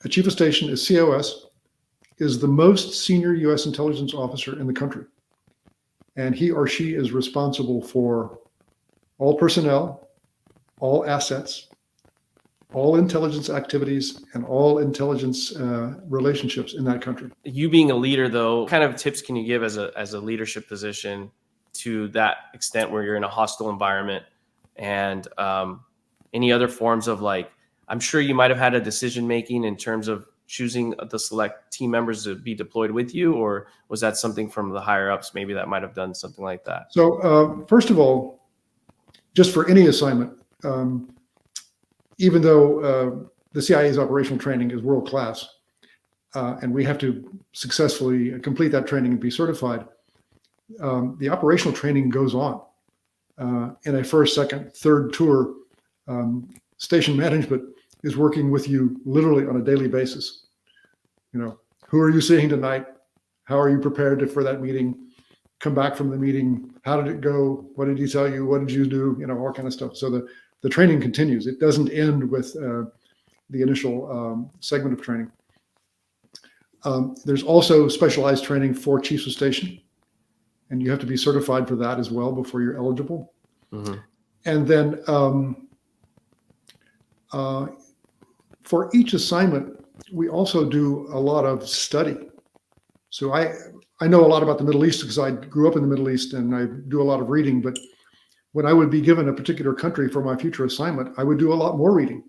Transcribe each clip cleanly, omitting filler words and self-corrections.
A chief of station is COS, is the most senior U.S. intelligence officer in the country. And he or she is responsible for all personnel, all assets, all intelligence activities, and all intelligence relationships in that country. You being a leader, though, what kind of tips can you give as a leadership position to that extent where you're in a hostile environment, and any other forms of, like, I'm sure you might have had a decision making in terms of choosing the select team members to be deployed with you, or was that something from the higher ups maybe that might have done something like that? So first of all, just for any assignment, even though the CIA's operational training is world class, and we have to successfully complete that training and be certified, the operational training goes on. In a first, second, third tour, station management is working with you literally on a daily basis. Who are you seeing tonight? How are you prepared for that meeting? Come back from the meeting. How did it go? What did he tell you? What did you do? All kind of stuff. So the training continues. It doesn't end with the initial segment of training. There's also specialized training for chiefs of station, and you have to be certified for that as well before you're eligible. Mm-hmm. And then for each assignment, we also do a lot of study. So I know a lot about the Middle East because I grew up in the Middle East, and I do a lot of reading. But when I would be given a particular country for my future assignment, I would do a lot more reading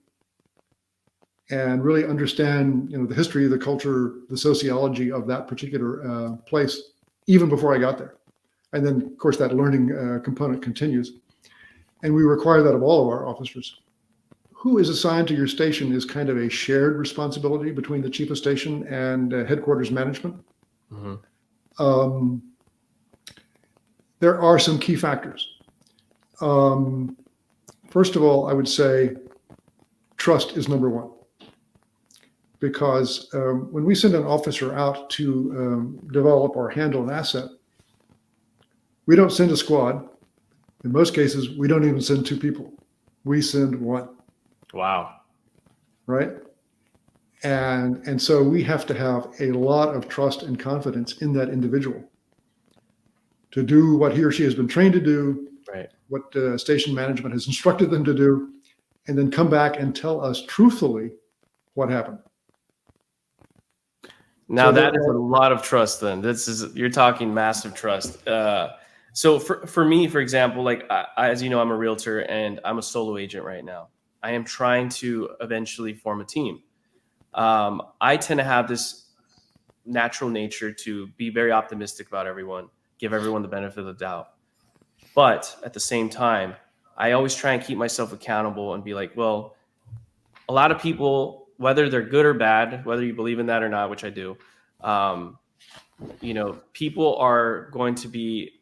and really understand, the history, the culture, the sociology of that particular place, even before I got there. And then, of course, that learning component continues. And we require that of all of our officers. Who is assigned to your station is kind of a shared responsibility between the chief of station and headquarters management. Mm-hmm. There are some key factors. First of all, I would say trust is number one. Because when we send an officer out to develop or handle an asset, we don't send a squad. In most cases, we don't even send two people. We send one. Wow. Right? And so we have to have a lot of trust and confidence in that individual to do what he or she has been trained to do, right? What station management has instructed them to do, and then come back and tell us truthfully what happened. Now so that is a lot of trust. Then you're talking massive trust. So for me, for example, like as you know, I'm a realtor and I'm a solo agent right now. I am trying to eventually form a team. I tend to have this natural nature to be very optimistic about everyone, give everyone the benefit of the doubt. But at the same time, I always try and keep myself accountable and be like, well, a lot of people, whether they're good or bad, whether you believe in that or not, which I do, people are going to be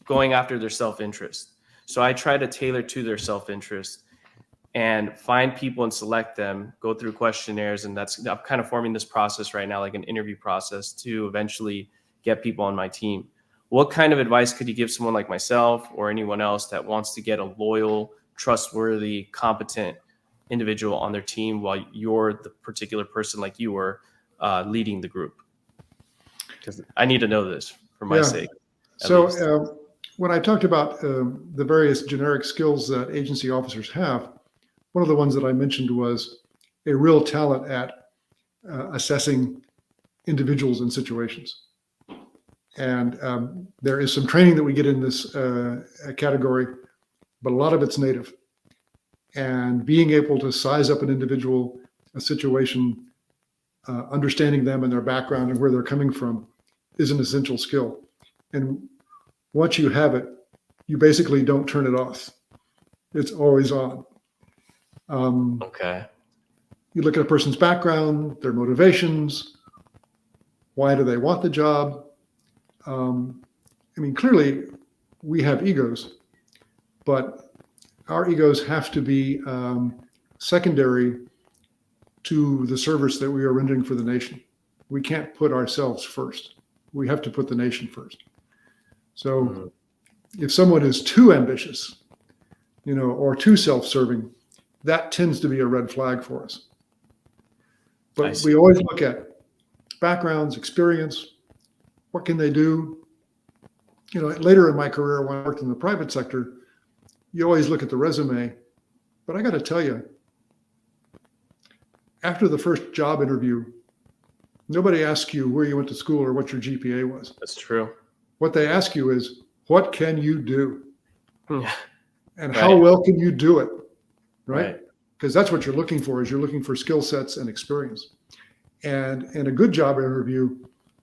going after their self-interest. So I try to tailor to their self-interest and find people and select them, go through questionnaires. And I'm kind of forming this process right now, like an interview process to eventually get people on my team. What kind of advice could you give someone like myself or anyone else that wants to get a loyal, trustworthy, competent individual on their team while you're the particular person like you were leading the group? Because I need to know this for my sake. So when I talked about the various generic skills that agency officers have, one of the ones that I mentioned was a real talent at assessing individuals and situations. And there is some training that we get in this category, but a lot of it's native. And being able to size up an individual, a situation, understanding them and their background and where they're coming from is an essential skill. And once you have it, you basically don't turn it off. It's always on. Okay. You look at a person's background, their motivations, why do they want the job? Clearly we have egos, but our egos have to be secondary to the service that we are rendering for the nation. We can't put ourselves first. We have to put the nation first. So if someone is too ambitious, or too self-serving, that tends to be a red flag for us. I But see. we always look at backgrounds, experience, what can they do? You know, later in my career, when I worked in the private sector, you always look at the resume. But I got to tell you, after the first job interview, nobody asks you where you went to school or what your GPA was. That's true. What they ask you is, what can you do? Yeah. And how Right. well can you do it? Right? Right. Because that's what you're looking for, is you're looking for skill sets and experience. And in a good job interview,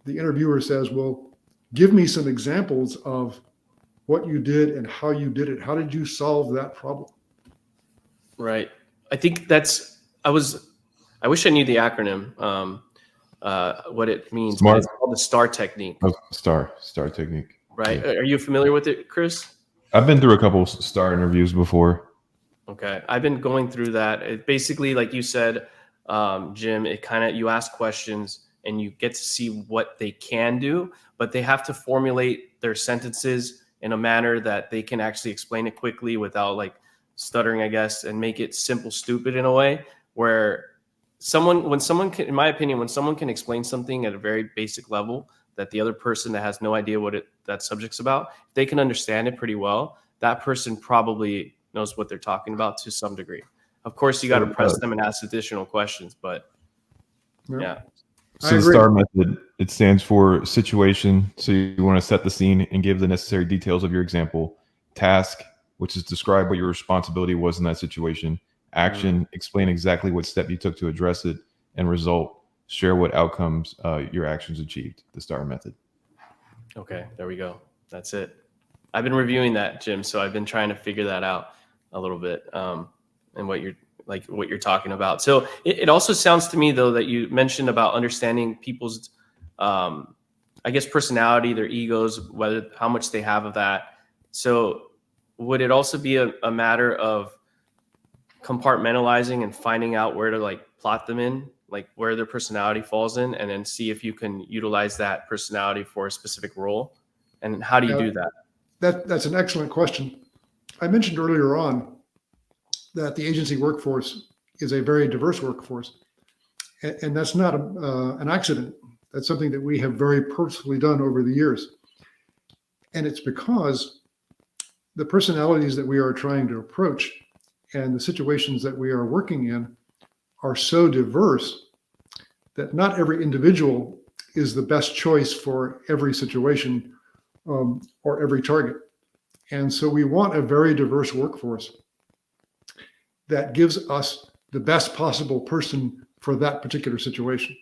the interviewer says, well, give me some examples of what you did and how you did it. How did you solve that problem? Right. I think I wish I knew the acronym, what it means, but SMART. it's called the STAR technique, Oh, star technique. right? Yeah. Are you familiar with it, Chris? I've been through a couple star interviews before. Okay. I've been going through that. It basically, like you said, Jim, you ask questions and you get to see what they can do, but they have to formulate their sentences in a manner that they can actually explain it quickly without like stuttering, I guess, and make it simple, stupid in a way where in my opinion, when someone can explain something at a very basic level that the other person that has no idea that subject's about, if they can understand it pretty well, that person probably knows what they're talking about to some degree. Of course, you got to press them and ask additional questions, but yeah. So the STAR method, it stands for situation. So you want to set the scene and give the necessary details of your example. Task, which is describe what your responsibility was in that situation. Action, explain exactly what step you took to address it. And result, share what outcomes your actions achieved. The STAR method. Okay, there we go. That's it. I've been reviewing that, Jim, so I've been trying to figure that out a little bit, and what you're talking about. So it also sounds to me, though, that you mentioned about understanding people's, I guess, personality, their egos, how much they have of that. So would it also be a matter of compartmentalizing and finding out where to like plot them in, like where their personality falls in, and then see if you can utilize that personality for a specific role? And how do you do that? That's an excellent question. I mentioned earlier on that the agency workforce is a very diverse workforce, and that's not an accident. That's something that we have very purposefully done over the years. And it's because the personalities that we are trying to approach and the situations that we are working in are so diverse that not every individual is the best choice for every situation or every target. And so we want a very diverse workforce that gives us the best possible person for that particular situation.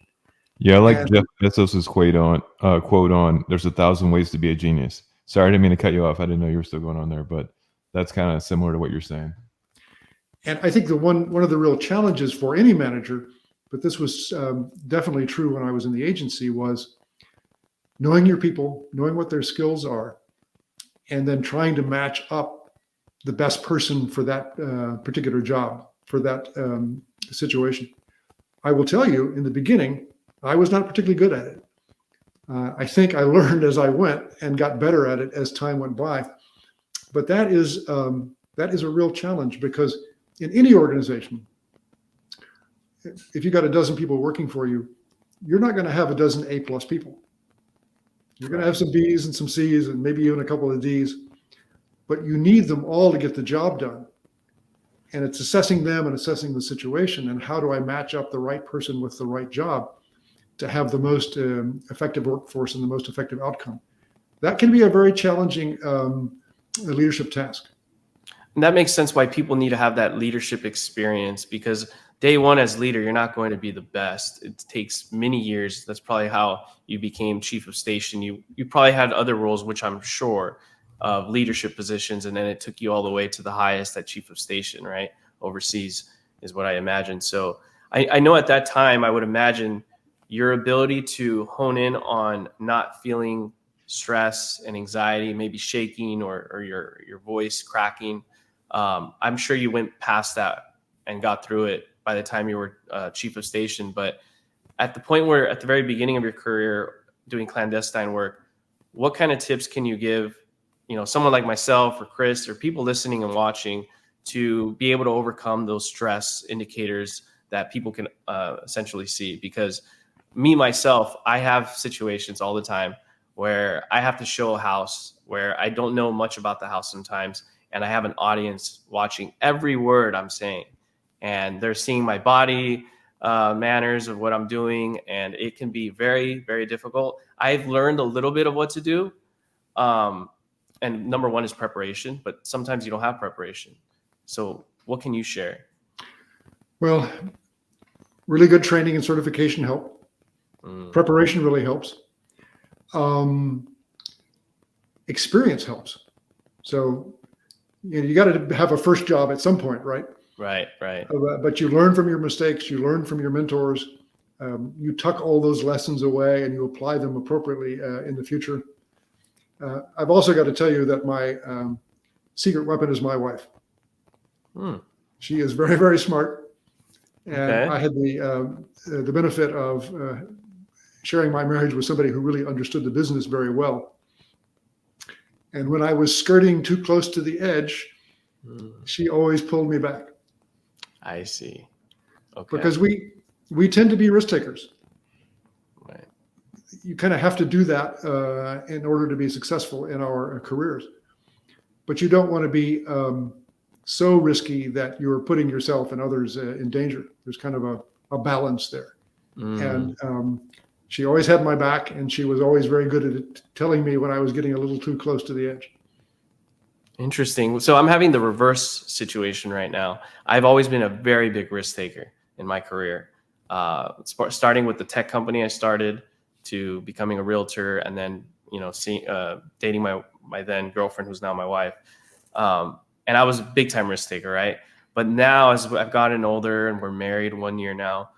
Yeah, I like Jeff Bezos's quote on "There's 1,000 ways to be a genius." Sorry, I didn't mean to cut you off. I didn't know you were still going on there, but that's kind of similar to what you're saying. And I think one of the real challenges for any manager, but this was definitely true when I was in the agency, was knowing your people, knowing what their skills are, and then trying to match up the best person for that particular job, for that situation. I will tell you, in the beginning, I was not particularly good at it. I think I learned as I went and got better at it as time went by. But that is a real challenge, because in any organization, if you got a dozen people working for you, you're not going to have a dozen A+ people. You're going to have some B's and some C's and maybe even a couple of D's, but you need them all to get the job done. And it's assessing them and assessing the situation and how do I match up the right person with the right job to have the most effective workforce and the most effective outcome. That can be a very challenging leadership task. And that makes sense why people need to have that leadership experience, because day one as leader, you're not going to be the best. It takes many years. That's probably how you became chief of station. You probably had other roles, which I'm sure, of leadership positions, and then it took you all the way to the highest at chief of station, right? Overseas is what I imagine. So I know at that time, I would imagine your ability to hone in on not feeling stress and anxiety, maybe shaking or your voice cracking. I'm sure you went past that and got through it by the time you were chief of station. But at the point where, at the very beginning of your career doing clandestine work, what kind of tips can you give, someone like myself or Chris or people listening and watching to be able to overcome those stress indicators that people can essentially see. Because me, myself, I have situations all the time where I have to show a house where I don't know much about the house sometimes, and I have an audience watching every word I'm saying, and they're seeing my body manners of what I'm doing, and it can be very, very difficult. I've learned a little bit of what to do. And number one is preparation, but sometimes you don't have preparation. So what can you share? Well, really good training and certification help. Preparation really helps. Experience helps. So you got to have a first job at some point, right? Right. But you learn from your mistakes. You learn from your mentors. You tuck all those lessons away and you apply them appropriately in the future. I've also got to tell you that my secret weapon is my wife. She is very, very smart. And Okay. I had the benefit of sharing my marriage with somebody who really understood the business very well. And when I was skirting too close to the edge, she always pulled me back. I see. Okay. Because we tend to be risk takers. Right. You kind of have to do that in order to be successful in our careers. But you don't want to be so risky that you're putting yourself and others in danger. There's kind of a balance there. And she always had my back, and she was always very good at it, telling me when I was getting a little too close to the edge. Interesting. So I'm having the reverse situation right now. I've always been a very big risk taker in my career. Starting with the tech company I started, to becoming a realtor, and then dating my then girlfriend, who's now my wife. And I was a big time risk taker, right? But now, as I've gotten older and we're married 1 year now,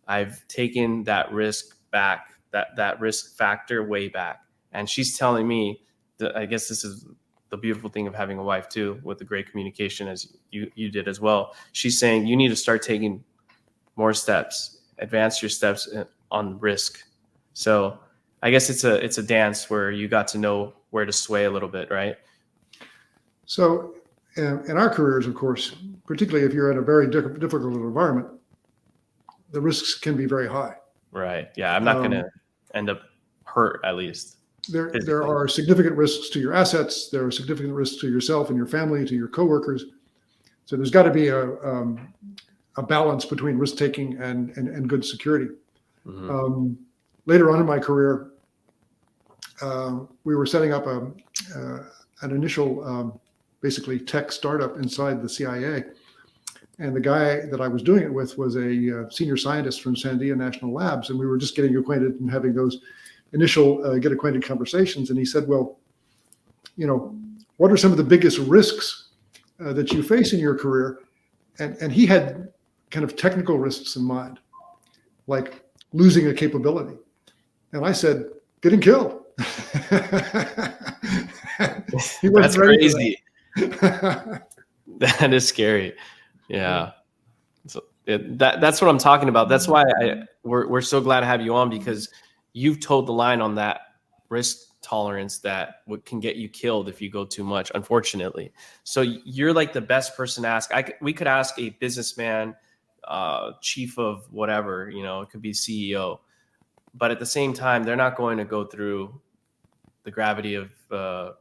I've taken that risk back, that risk factor way back. And she's telling me that, I guess this is the beautiful thing of having a wife too, with the great communication as you did as well. She's saying you need to start taking more steps, advance your steps on risk. So I guess it's a dance where you got to know where to sway a little bit, right? So in our careers, of course, particularly if you're in a very difficult environment, the risks can be very high. Right. Yeah. I'm not going to end up hurt, at least. There are significant risks to your assets. There are significant risks to yourself and your family, to your coworkers. So there's got to be a balance between risk taking and good security. Later on in my career, we were setting up an initial basically tech startup inside the CIA. And the guy that I was doing it with was a senior scientist from Sandia National Labs. And we were just getting acquainted and having those initial get acquainted conversations. And he said, well, what are some of the biggest risks that you face in your career? And he had kind of technical risks in mind, like losing a capability. And I said, getting killed. That's crazy. That is scary. Yeah. So that's what I'm talking about. That's why we're so glad to have you on, because you've toed the line on that risk tolerance that can get you killed if you go too much, unfortunately. So you're like the best person to ask. We could ask a businessman, chief of whatever, it could be CEO, but at the same time, they're not going to go through the gravity of a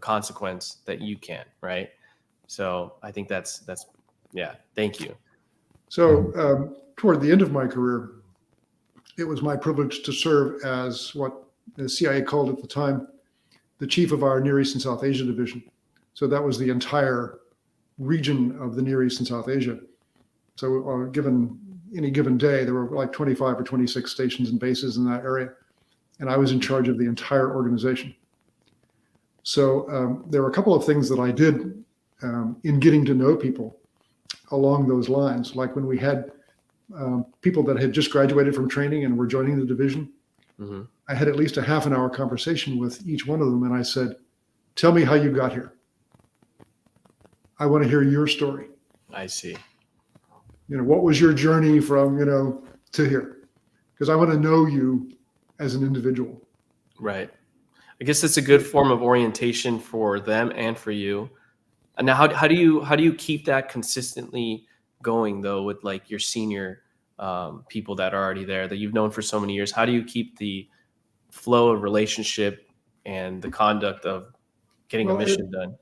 consequence that you can, right? So I think that's yeah. Thank you. So toward the end of my career, it was my privilege to serve as what the CIA called at the time the chief of our Near East and South Asia division. So that was the entire region of the Near East and South Asia. So given any given day, there were like 25 or 26 stations and bases in that area. And I was in charge of the entire organization. So there were a couple of things that I did in getting to know people along those lines. Like when we had people that had just graduated from training and were joining the division, I had at least a half an hour conversation with each one of them. And I said, tell me how you got here. I want to hear your story. I see. What was your journey from, to here? Because I want to know you as an individual. Right. I guess it's a good form of orientation for them and for you. And now, how do you keep that consistently going though with like your senior people that are already there that you've known for so many years? How do you keep the flow of relationship and the conduct of getting a Well, mission done?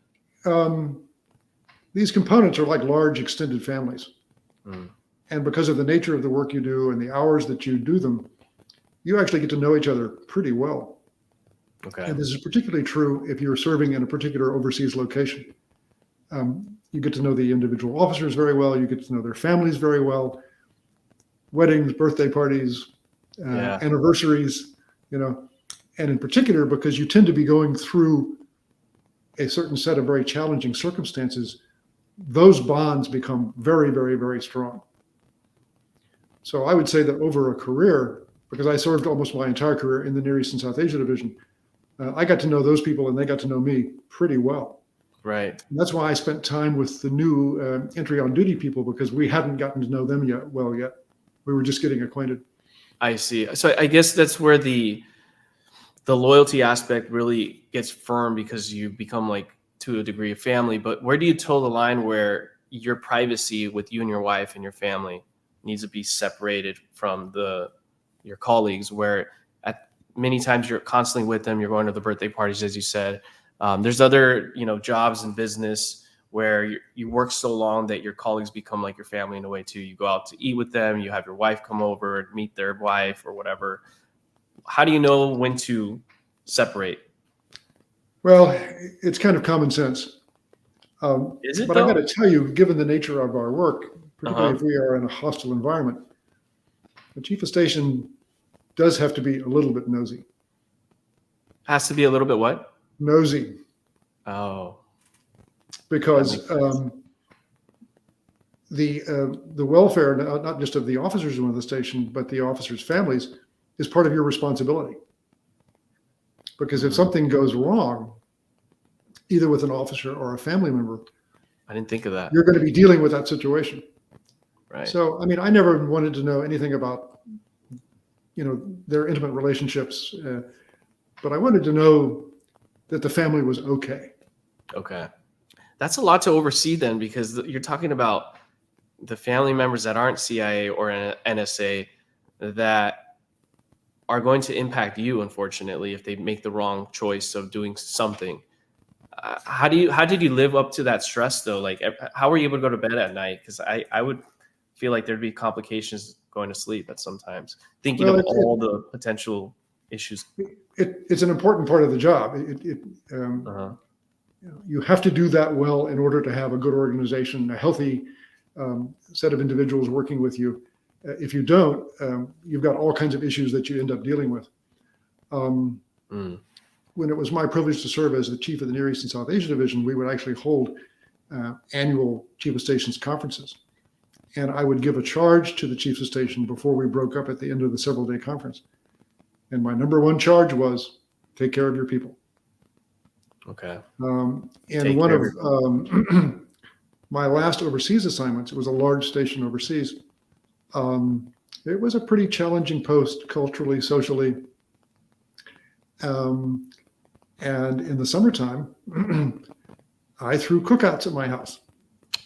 these components are like large extended families. Mm, And because of the nature of the work you do and the hours that you do them, you actually get to know each other pretty well. okay. And this is particularly true if you're serving in a particular overseas location. You get to know the individual officers very well. You get to know their families very well. Weddings, birthday parties, Yeah. anniversaries, and in particular, because you tend to be going through a certain set of very challenging circumstances, those bonds become very, very, very strong. So I would say that over a career, because I served almost my entire career in the Near East and South Asia Division, I got to know those people and they got to know me pretty well. Right. And that's why I spent time with the new entry on duty people, because we hadn't gotten to know them yet. We were just getting acquainted. I see. So I guess that's where the loyalty aspect really gets firm, because you become like to a degree of family. But where do you toe the line where your privacy with you and your wife and your family needs to be separated from your colleagues, where at many times you're constantly with them, you're going to the birthday parties, as you said. There's other, jobs in business where you work so long that your colleagues become like your family in a way too. You go out to eat with them, you have your wife come over, meet their wife or whatever. How do you know when to separate? Well, it's kind of common sense. Is it But I got though? to tell you, given the nature of our work, particularly Uh-huh. if we are in a hostile environment, the chief of station does have to be a little bit nosy. Has to be a little bit what? Nosy, Oh, that because makes sense. the welfare, not just of the officers who are on the station, but the officers' families, is part of your responsibility. Because if Mm, something goes wrong, either with an officer or a family member, I didn't think of that. you're going to be dealing with that situation. Right. So, I mean, I never wanted to know anything about, their intimate relationships, but I wanted to know that the family was okay. Okay. That's a lot to oversee then, because you're talking about the family members that aren't CIA or NSA that are going to impact you, unfortunately, if they make the wrong choice of doing something. How did you live up to that stress though? Like, how were you able to go to bed at night? Because I would feel like there'd be complications going to sleep at sometimes, thinking Well, of all the potential issues. it's an important part of the job. Uh-huh. You have to do that well in order to have a good organization, a healthy set of individuals working with you. If you don't, you've got all kinds of issues that you end up dealing with. Mm. When it was my privilege to serve as the chief of the Near East and South Asia Division, we would actually hold annual chief of stations conferences. And I would give a charge to the chiefs of station before we broke up at the end of the several-day conference. And my number one charge was take care of your people. Okay. And Take one care of my last overseas assignments, it was a large station overseas. It was a pretty challenging post culturally, socially. And in the summertime, I threw cookouts at my house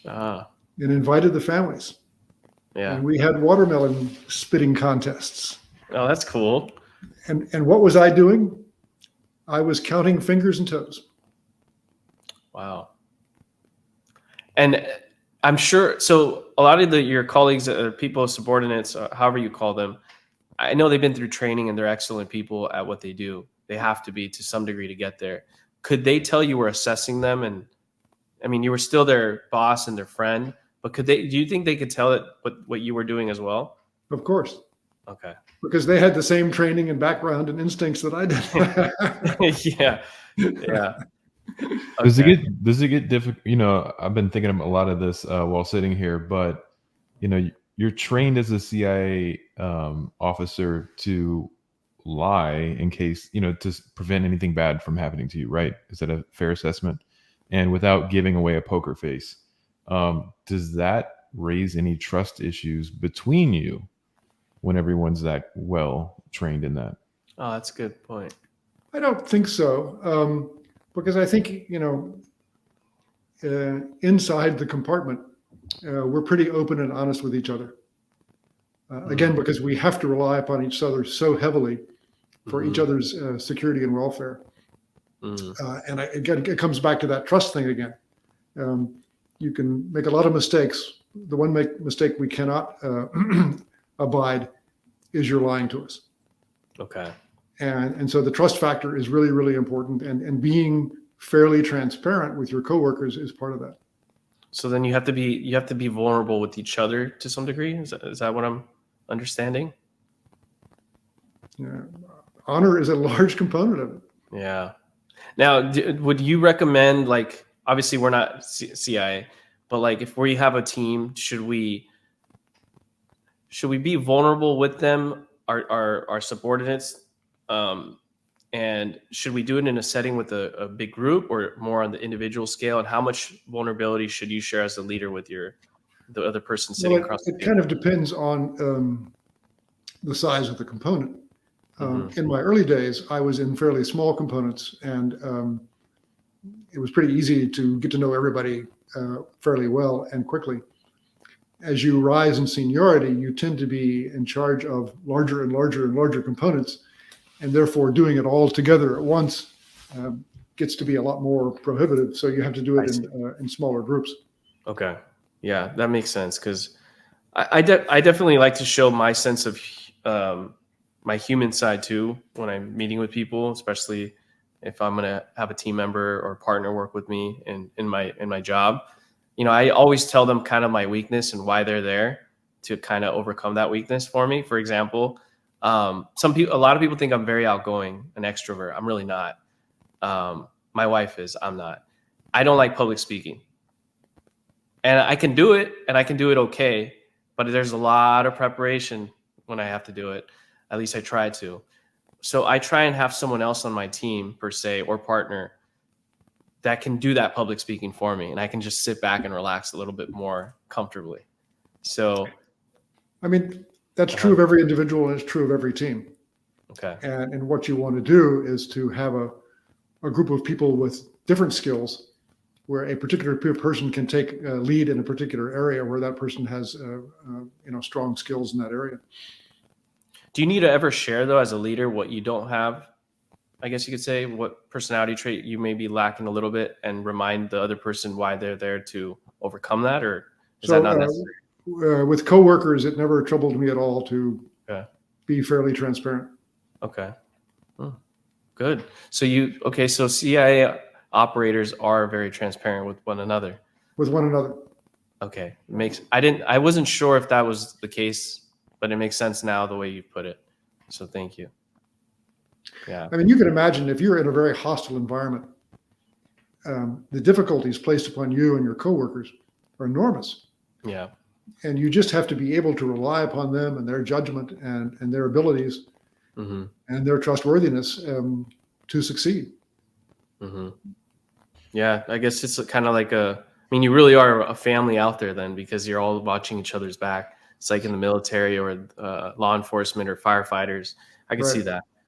Ah, and invited the families. yeah. And we had watermelon spitting contests. Oh, that's cool. And what was I doing? I was counting fingers and toes. Wow. And I'm sure, so a lot of your colleagues, people, subordinates, however you call them, I know they've been through training and they're excellent people at what they do. They have to be to some degree to get there. Could they tell you were assessing them? And I mean, you were still their boss and their friend, but do you think they could tell it what you were doing as well? Of course, Okay. because they had the same training and background and instincts that I did. Yeah. Yeah. Does Okay. it get difficult? I've been thinking about a lot of this while sitting here, but you're trained as a CIA officer to lie in case to prevent anything bad from happening to you, right? Is that a fair assessment? And without giving away a poker face, does that raise any trust issues between you when everyone's that well trained in that? Oh, that's a good point. I don't think so, because I think, inside the compartment, we're pretty open and honest with each other. Again, because we have to rely upon each other so heavily for each other's security and welfare. Again, it comes back to that trust thing again. You can make a lot of mistakes. The one mistake we cannot abide is you're lying to us. Okay. And so the trust factor is really, really important. And being fairly transparent with your coworkers is part of that. So then you have to be vulnerable with each other to some degree. Is that what I'm understanding? Yeah. Honor is a large component of it. Yeah. Now, would you recommend, like, obviously we're not CIA, but like if we have a team, should we be vulnerable with them, our subordinates, and should we do it in a setting with a big group or more on the individual scale? And how much vulnerability should you share as a leader with the other person sitting across the It table? kind of depends on the size of the component. In my early days, I was in fairly small components, and it was pretty easy to get to know everybody fairly well and quickly. As you rise in seniority, you tend to be in charge of larger and larger and larger components, and therefore doing it all together at once gets to be a lot more prohibitive. So you have to do it in smaller groups. Okay. Yeah, that makes sense, because I definitely like to show my sense of my human side too when I'm meeting with people, especially if I'm going to have a team member or partner work with me in my job. I always tell them kind of my weakness and why they're there to kind of overcome that weakness for me. For example, a lot of people think I'm very outgoing, an extrovert. I'm really not. My wife is. I'm not. I don't like public speaking. And I can do it, and I can do it okay, but there's a lot of preparation when I have to do it. At least I try to. So I try and have someone else on my team, per se, or partner, that can do that public speaking for me, and I can just sit back and relax a little bit more comfortably. So, I mean, that's true of every individual, and it's true of every team. okay. And what you want to do is to have a group of people with different skills, where a particular person can take a lead in a particular area where that person has strong skills in that area. Do you need to ever share, though, as a leader, what you don't have? I guess you could say what personality trait you may be lacking a little bit, and remind the other person why they're there to overcome that, or is that not necessary? With coworkers, it never troubled me at all to be fairly transparent. Okay. Good. So CIA operators are very transparent with one another. With one another. Okay. I wasn't sure if that was the case, but it makes sense now the way you put it. So thank you. Yeah. I mean, you can imagine if you're in a very hostile environment, the difficulties placed upon you and your coworkers are enormous. Yeah. And you just have to be able to rely upon them and their judgment and their abilities and their trustworthiness to succeed. Yeah, I guess it's kind of like you really are a family out there then, because you're all watching each other's back. It's like in the military or law enforcement or firefighters. I can see that.